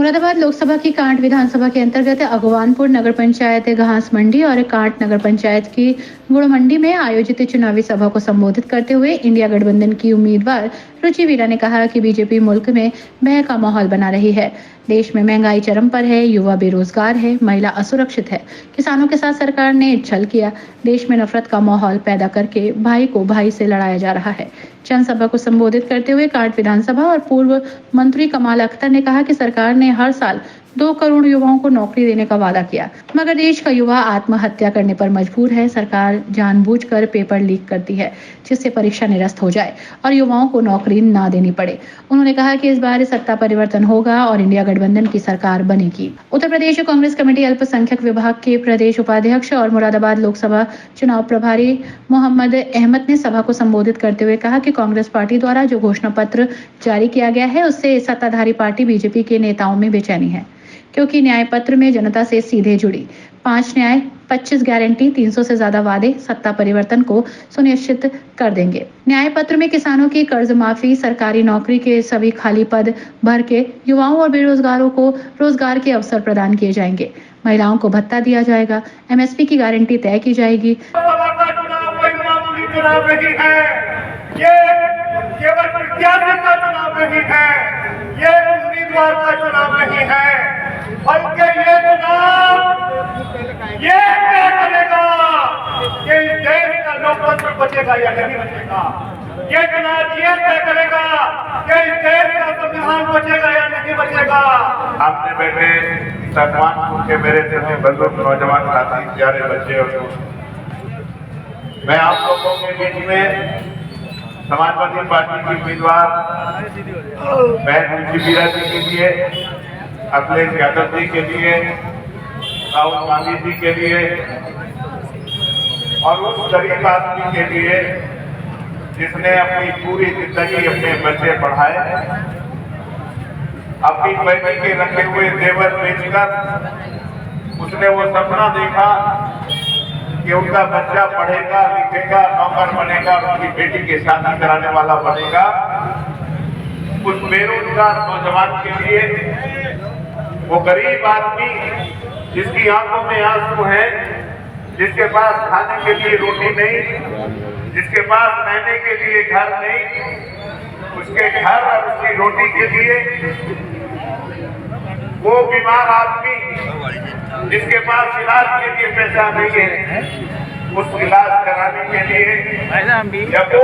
मुरादाबाद लोकसभा की कांट विधानसभा के अंतर्गत अगवानपुर नगर पंचायत घास मंडी और कांट नगर पंचायत की गुड़ मंडी में आयोजित चुनावी सभा को संबोधित करते हुए इंडिया गठबंधन की उम्मीदवार रुचि वीरा ने कहा कि बीजेपी मुल्क में भय का माहौल बना रही है। देश में महंगाई चरम पर है, युवा बेरोजगार है, महिला असुरक्षित है। किसानों के साथ सरकार ने छल किया। देश में नफरत का माहौल पैदा करके भाई को भाई से लड़ाया जा रहा है। जनसभा को संबोधित करते हुए कांट विधानसभा और पूर्व मंत्री कमाल अख्तर ने कहा कि सरकार ने हर साल 2 करोड़ युवाओं को नौकरी देने का वादा किया, मगर देश का युवा आत्महत्या करने पर मजबूर है। सरकार जानबूझकर पेपर लीक करती है जिससे परीक्षा निरस्त हो जाए और युवाओं को नौकरी ना देनी पड़े। उन्होंने कहा कि इस बार सत्ता परिवर्तन होगा और इंडिया गठबंधन की सरकार बनेगी। उत्तर प्रदेश कांग्रेस कमेटी अल्पसंख्यक विभाग के प्रदेश उपाध्यक्ष और मुरादाबाद लोकसभा चुनाव प्रभारी मोहम्मद अहमद ने सभा को संबोधित करते हुए कहा कि कांग्रेस पार्टी द्वारा जो घोषणा पत्र जारी किया गया है उससे सत्ताधारी पार्टी बीजेपी के नेताओं में बेचैनी है, क्योंकि न्याय पत्र में जनता से सीधे जुड़ी 5 न्याय, 25 गारंटी, 300 से ज्यादा वादे सत्ता परिवर्तन को सुनिश्चित कर देंगे। न्याय पत्र में किसानों की कर्ज माफी, सरकारी नौकरी के सभी खाली पद भर के युवाओं और बेरोजगारों को रोजगार के अवसर प्रदान किए जाएंगे। महिलाओं को भत्ता दिया जाएगा। एमएसपी की गारंटी तय की जाएगी। केवल प्रत्याशी का चुनाव नहीं है, ये उम्मीदवार का चुनाव नहीं है, बल्कि ये चुनाव ये तय करेगा कि इस देश का लोकतंत्र बचेगा या नहीं बचेगा। ये चुनाव ये तय करेगा कि इस देश का संविधान बचेगा या नहीं बचेगा। आपने बैठे सन्मान के मेरे से बुजुर्ग नौजवान साथी, प्यारे बच्चे और मैं आप लोगों के बीच में समाजवादी पार्टी की उम्मीदवार बहन रुचि वीरा जी के लिए, अखिलेश यादव जी के लिए, राहुल गांधी जी के लिए और उस गरीब आदमी के लिए जिसने अपनी पूरी जिंदगी अपने बच्चे पढ़ाए, अपनी बेटी के रखे हुए जेवर बेचकर उसने वो सपना देखा कि उनका बच्चा पढ़ेगा, लिखेगा, नौकर बनेगा और उनकी बेटी के शादी कराने वाला बनेगा। उस बेरोजगार नौजवान के लिए, वो गरीब आदमी जिसकी आंखों में आंसू है, जिसके पास खाने के लिए रोटी नहीं, जिसके पास रहने के लिए घर नहीं, उसके घर और उसकी रोटी के लिए, वो बीमार आदमी जिसके पास इलाज के लिए पैसा नहीं है, उस इलाज कराने के लिए या वो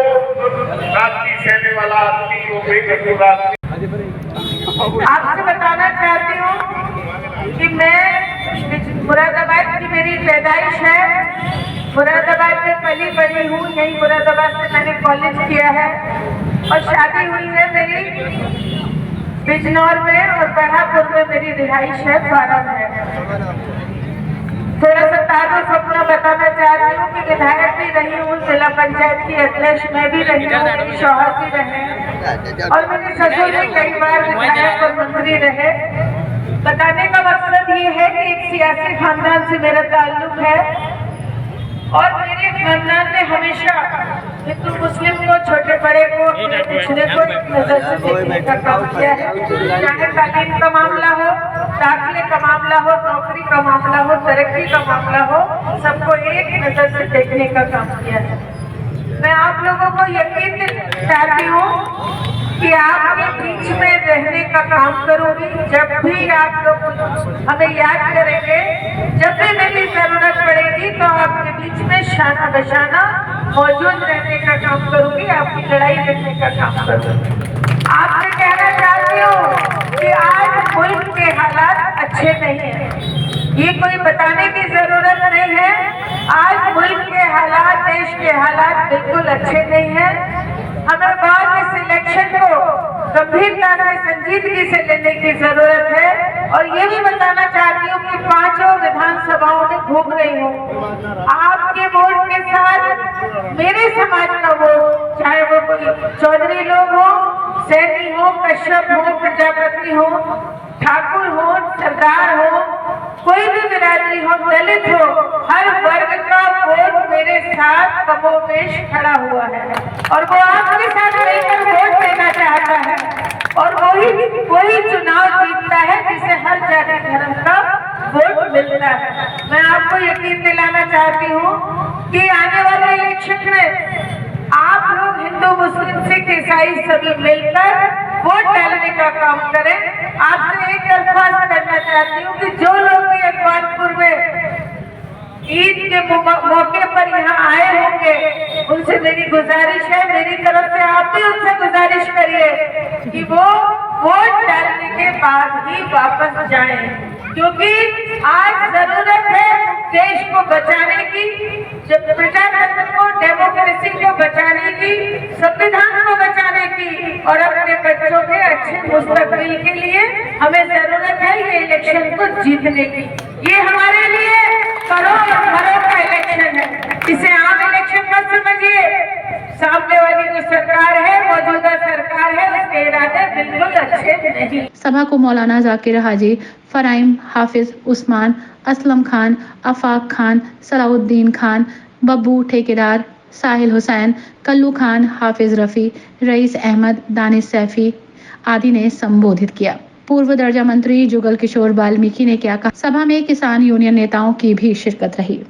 रात्रि सहने वाला आदमी, वो बेकसूर आदमी। आपसे बताना चाहती हूँ कि मैं मुरादाबाद की मेरी पैदाइश है, मुरादाबाद में पली बड़ी हूँ, यही मुरादाबाद से मैंने कॉलेज किया है और शादी हुई है मेरी बिजनौर में और बढ़ापुर में मेरी रिहाइश है, द्वारा है। थोड़ा सा तारुफ अपना बताना चाहती हूँ कि विधायक भी रही हूँ, जिला पंचायत की अध्यक्ष मैं भी रही हूँ, मेरे शौहर भी रहे और मेरे ससुर भी कई बार विधायक और मंत्री रहे। बताने का मकसद ये है कि एक सियासी खानदान से मेरा ताल्लुक है और मेरे खानदान ने हमेशा हिंदू मुस्लिम को, छोटे बड़े को, पिछड़े को नजर से देखने का काम किया है। चाहे तालीम का मामला हो, दाखिले का मामला हो, नौकरी का मामला हो, तरक्की का मामला हो, सबको एक नजर से देखने का काम किया है। मैं आप लोगों को यकीन चाहती हूँ कि आपके बीच में रहने का काम करूंगी। जब भी आप लोग हमें याद करेंगे, जब भी मेरी जरूरत पड़ेगी तो आपके बीच में शाना बशाना मौजूद रहने का काम करूंगी, आपकी लड़ाई लड़ने का काम करूंगी। आपसे कहना चाहती हूँ कि आज मुल्क के हालात अच्छे नहीं हैं, ये कोई बताने की जरूरत नहीं है। आज मुल्क के हालात, देश के हालात बिल्कुल अच्छे नहीं हैं। हमें बाद इस इलेक्शन को गंभीरता से, संजीदगी से लेने की जरूरत है और ये भी बताना चाहती हूँ कि 5 विधानसभाओं में घूम रही हूँ। आपके वोट के साथ मेरे समाज का वोट, चाहे वो कोई चौधरी लोग हो, सैनी हो, कश्यप हो, प्रजापति हो, ठाकुर हो, सरदार हो, कोई भी बिरादरी हो, दलित हो, हर वर्ग का वोट मेरे साथ कमोबेश खड़ा हुआ है और वो आपके साथ मिलकर वोट देना चाहता है और वही चुनाव जीतता है जिसे से हर जाति धर्म का वोट मिलता है। मैं आपको यकीन दिलाना चाहती हूँ कि आने वाले इलेक्शन में आप लोग हिंदू, मुस्लिम, सिख, ईसाई सभी मिलकर वोट डालने का काम करें। आपसे एक दरख्वास्त करना चाहती हूँ कि जो लोग भी अगवानपुर में ईद के मौके पर यहाँ आए होंगे, उनसे मेरी गुजारिश है, मेरी तरफ से आप भी उनसे गुजारिश करिए कि वो वोट डालने के बाद ही वापस जाएं, क्योंकि आज जरूरत है देश को बचाने की, प्रजातंत्र को, डेमोक्रेसी को बचाने की, संविधान को बचाने की और अपने बच्चों के अच्छे मुस्तकबिल के लिए हमें जरूरत है ये इलेक्शन को जीतने की। ये हमारे लिए करोड़ का इलेक्शन है, इसे आम इलेक्शन मत समझिए। सामने वाली जो सरकार है, मौजूदा सरकार है, उसके इरादे बिल्कुल अच्छे नहीं। सभा को मौलाना जाकिर हाजी, फराइम, हाफिज उस्मान, असलम खान, आफाक खान, सलाउद्दीन खान, बब्बू ठेकेदार, साहिल हुसैन, कल्लू खान, हाफिज रफी, रईस अहमद, दानिश सैफी आदि ने संबोधित किया। पूर्व दर्जा मंत्री जुगल किशोर वाल्मीकि ने क्या कहा, सभा में किसान यूनियन नेताओं की भी शिरकत रही।